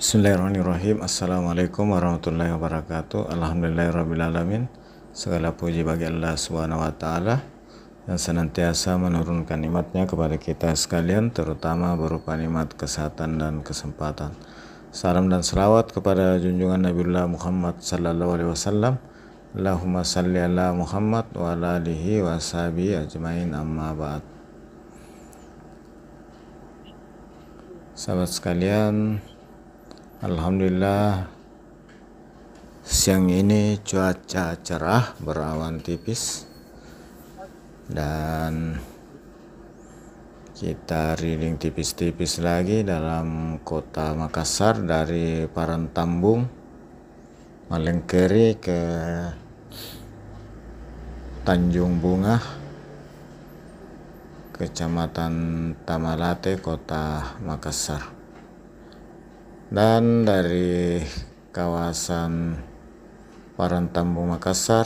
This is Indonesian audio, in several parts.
Bismillahirrahmanirrahim. Assalamualaikum warahmatullahi wabarakatuh. Alhamdulillahirrabbilalamin. Segala puji bagi Allah Subhanahu wa Ta'ala yang senantiasa menurunkan nikmatnya kepada kita sekalian, terutama berupa nikmat kesehatan dan kesempatan. Salam dan selawat kepada junjungan Nabiullah Muhammad sallallahu alaihi wasallam. Allahumma salli ala Muhammad wa ala alihi wa sahbihi ajmain, amma ba'd. Sahabat sekalian, alhamdulillah siang ini cuaca cerah, berawan tipis, dan kita reading tipis-tipis lagi dalam kota Makassar dari Parantambung, Malengkeri ke Tanjung Bunga, Kecamatan Tamalate, Kota Makassar. Dan dari kawasan Parantambung Makassar,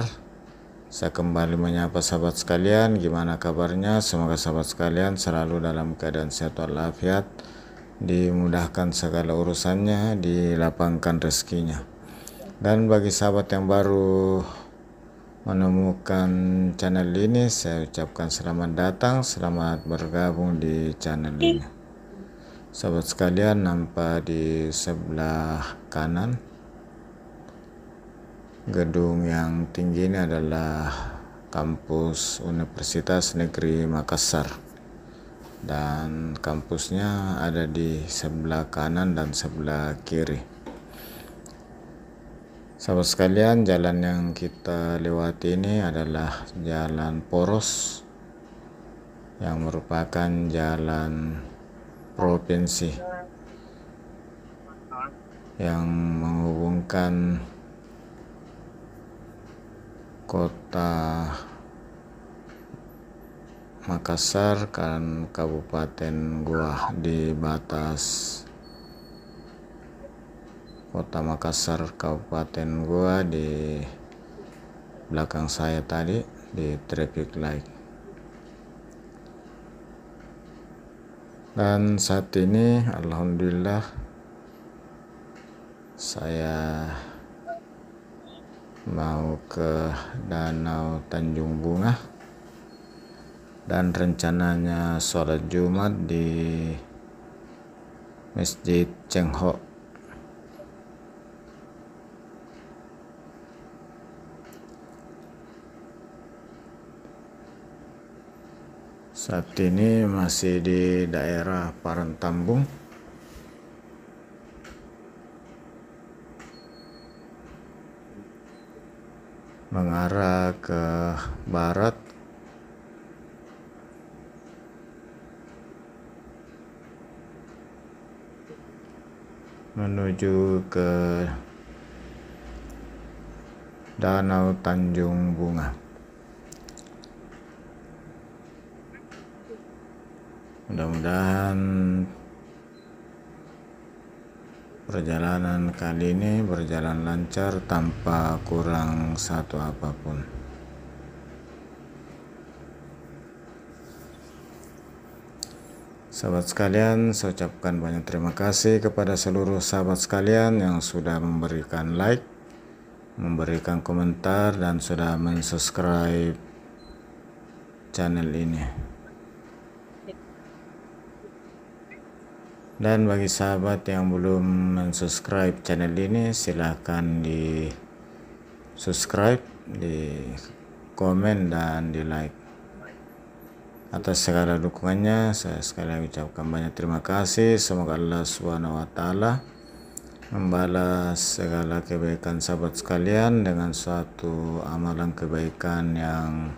saya kembali menyapa sahabat sekalian. Gimana kabarnya? Semoga sahabat sekalian selalu dalam keadaan sehat walafiat, dimudahkan segala urusannya, dilapangkan rezekinya. Dan bagi sahabat yang baru menemukan channel ini, saya ucapkan selamat datang, selamat bergabung di channel ini. Sahabat sekalian, nampak di sebelah kanan gedung yang tinggi ini adalah kampus Universitas Negeri Makassar, dan kampusnya ada di sebelah kanan dan sebelah kiri. Sahabat sekalian, jalan yang kita lewati ini adalah jalan poros yang merupakan jalan provinsi yang menghubungkan kota Makassar dan Kabupaten Goa di batas Kota Makassar, Kabupaten Goa. Di belakang saya tadi di traffic light. Dan saat ini alhamdulillah saya mau ke Danau Tanjung Bunga, dan rencananya sholat Jumat di Masjid Cengho. Saat ini masih di daerah Parantambung, mengarah ke barat menuju ke Danau Tanjung Bunga. Mudah-mudahan perjalanan kali ini berjalan lancar tanpa kurang satu apapun. Sahabat sekalian, saya ucapkan banyak terima kasih kepada seluruh sahabat sekalian yang sudah memberikan like, memberikan komentar, dan sudah mensubscribe channel ini. Dan bagi sahabat yang belum mensubscribe channel ini, silahkan di subscribe, di komen, dan di like. Atas segala dukungannya, saya sekali lagi ucapkan banyak terima kasih. Semoga Allah Subhanahu wa Ta'ala membalas segala kebaikan sahabat sekalian dengan suatu amalan kebaikan yang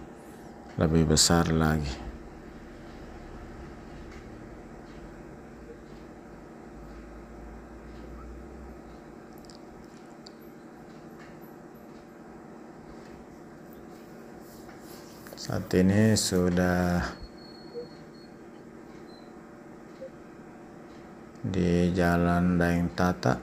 lebih besar lagi. Saat ini sudah di Jalan Daeng Tata,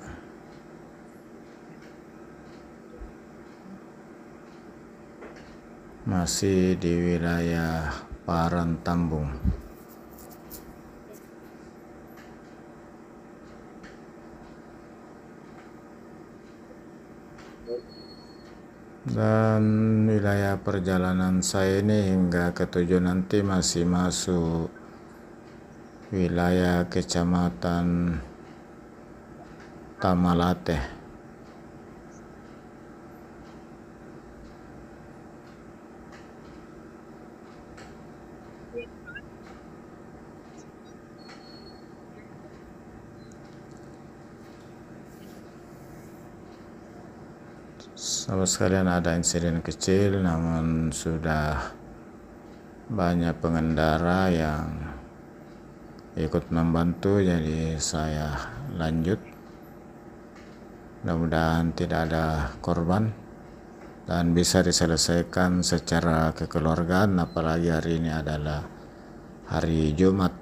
masih di wilayah Parantambung. Dan wilayah perjalanan saya ini hingga ke tujuan nanti masih masuk wilayah kecamatan Tamalate. Sahabat sekalian, ada insiden kecil namun sudah banyak pengendara yang ikut membantu, jadi saya lanjut. Mudah-mudahan tidak ada korban dan bisa diselesaikan secara kekeluargaan, apalagi hari ini adalah hari Jumat.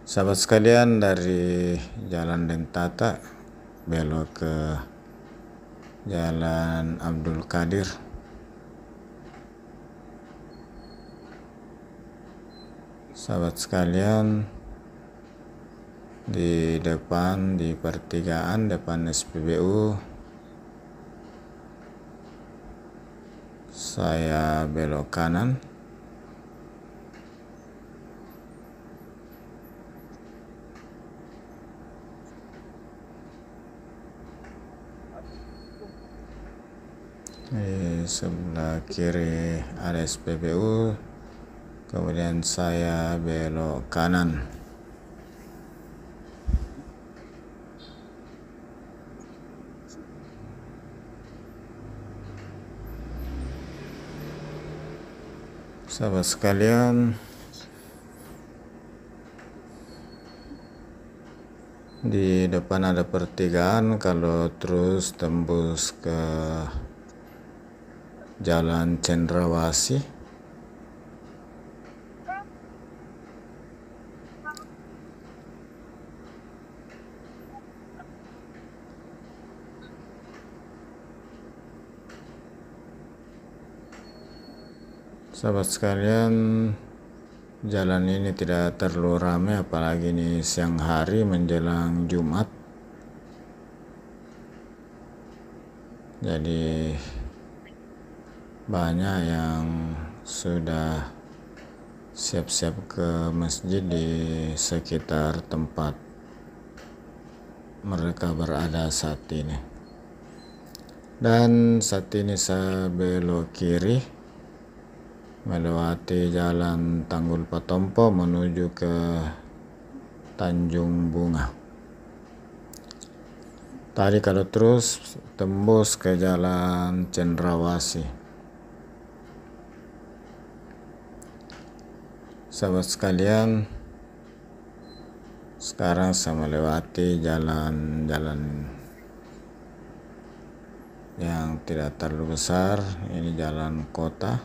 Sahabat sekalian, dari Jalan Dentata belok ke Jalan Abdul Qadir. Sahabat sekalian, di depan, di pertigaan depan SPBU, saya belok kanan. Di sebelah kiri ada SPBU, kemudian saya belok kanan. Sahabat sekalian, di depan ada pertigaan. Kalau terus tembus ke Jalan Cendrawasih, sahabat sekalian, jalan ini tidak terlalu ramai, apalagi ini siang hari menjelang Jumat. Jadi banyak yang sudah siap-siap ke masjid di sekitar tempat mereka berada saat ini. Dan saat ini saya belok kiri melewati Jalan Tanggul Patompo menuju ke Tanjung Bunga. Tadi kalau terus tembus ke Jalan Cendrawasih. Sahabat sekalian, sekarang saya melewati jalan-jalan yang tidak terlalu besar. Ini jalan kota.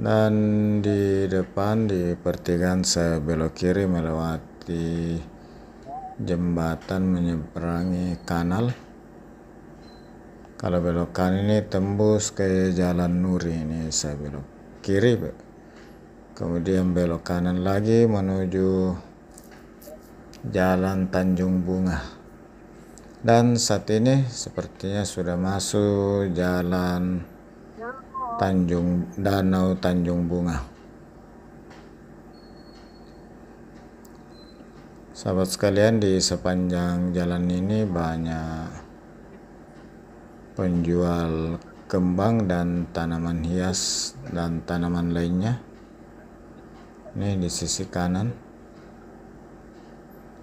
Dan di depan di pertigaan saya belok kiri melewati jembatan menyeberangi kanal. Kalau belok kanan ini tembus ke Jalan Nuri, ini saya belok kiri, kemudian belok kanan lagi menuju Jalan Tanjung Bunga. Dan saat ini sepertinya sudah masuk Jalan Danau Tanjung Bunga. Sahabat sekalian, di sepanjang jalan ini banyak penjual kembang dan tanaman hias dan tanaman lainnya. Ini di sisi kanan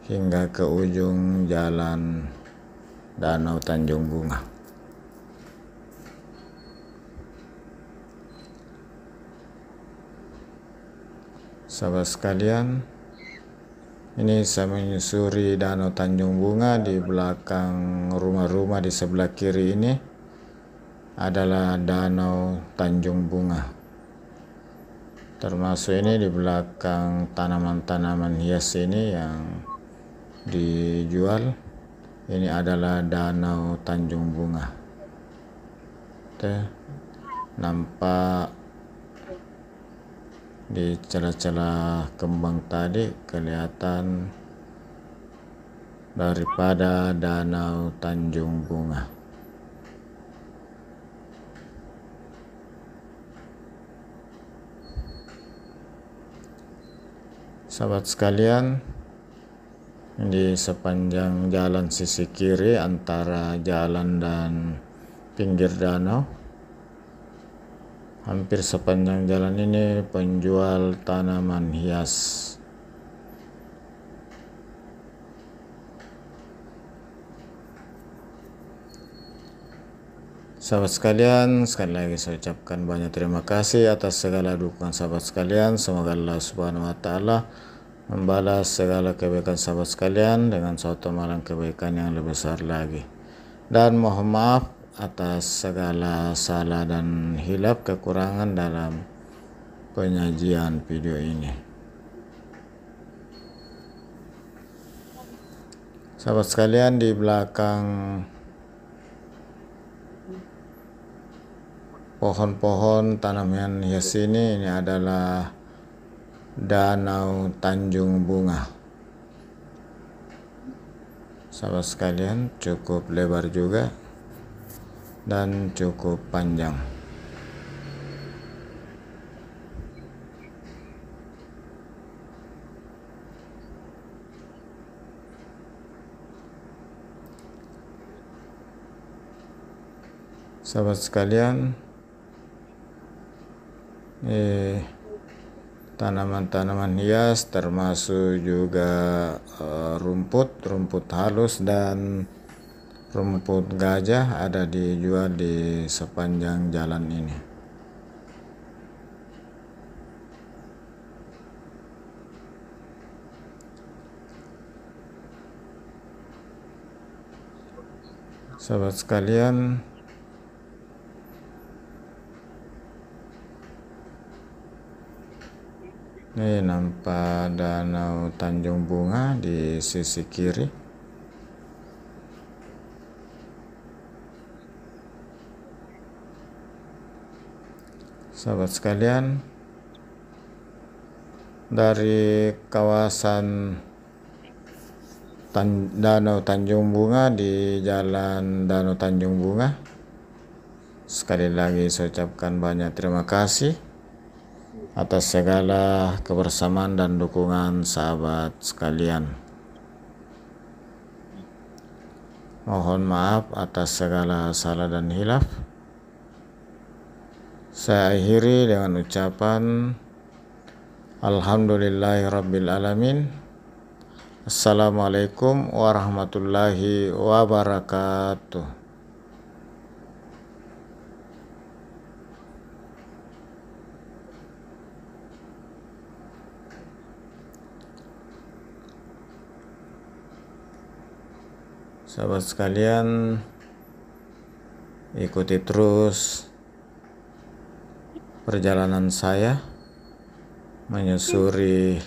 hingga ke ujung Jalan Danau Tanjung Bunga. Sahabat sekalian, ini saya menyusuri Danau Tanjung Bunga. Di belakang rumah-rumah di sebelah kiri ini adalah Danau Tanjung Bunga. Termasuk ini di belakang tanaman-tanaman hias ini yang dijual. Ini adalah Danau Tanjung Bunga. nampak di celah-celah kembang tadi kelihatan daripada Danau Tanjung Bunga. Sahabat sekalian, di sepanjang jalan sisi kiri antara jalan dan pinggir danau, hampir sepanjang jalan ini penjual tanaman hias. Sahabat sekalian, sekali lagi saya ucapkan banyak terima kasih atas segala dukungan sahabat sekalian. Semoga Allah Subhanahu wa Ta'ala membalas segala kebaikan sahabat sekalian dengan suatu malam kebaikan yang lebih besar lagi. Dan mohon maaf atas segala salah dan hilaf kekurangan dalam penyajian video ini. Sahabat sekalian, di belakang pohon-pohon tanaman hias ini adalah Danau Tanjung Bunga. Sahabat sekalian, cukup lebar juga dan cukup panjang. Sahabat sekalian, tanaman-tanaman hias termasuk juga rumput halus dan rumput gajah ada dijual di sepanjang jalan ini. Sahabat sekalian, ini nampak Danau Tanjung Bunga di sisi kiri. Sahabat sekalian, dari kawasan Danau Tanjung Bunga di Jalan Danau Tanjung Bunga, sekali lagi saya ucapkan banyak terima kasih atas segala kebersamaan dan dukungan sahabat sekalian. Mohon maaf atas segala salah dan hilaf. Saya akhiri dengan ucapan Alhamdulillahirabbil alamin. Assalamualaikum warahmatullahi wabarakatuh. Sahabat sekalian, ikuti terus perjalanan saya menyusuri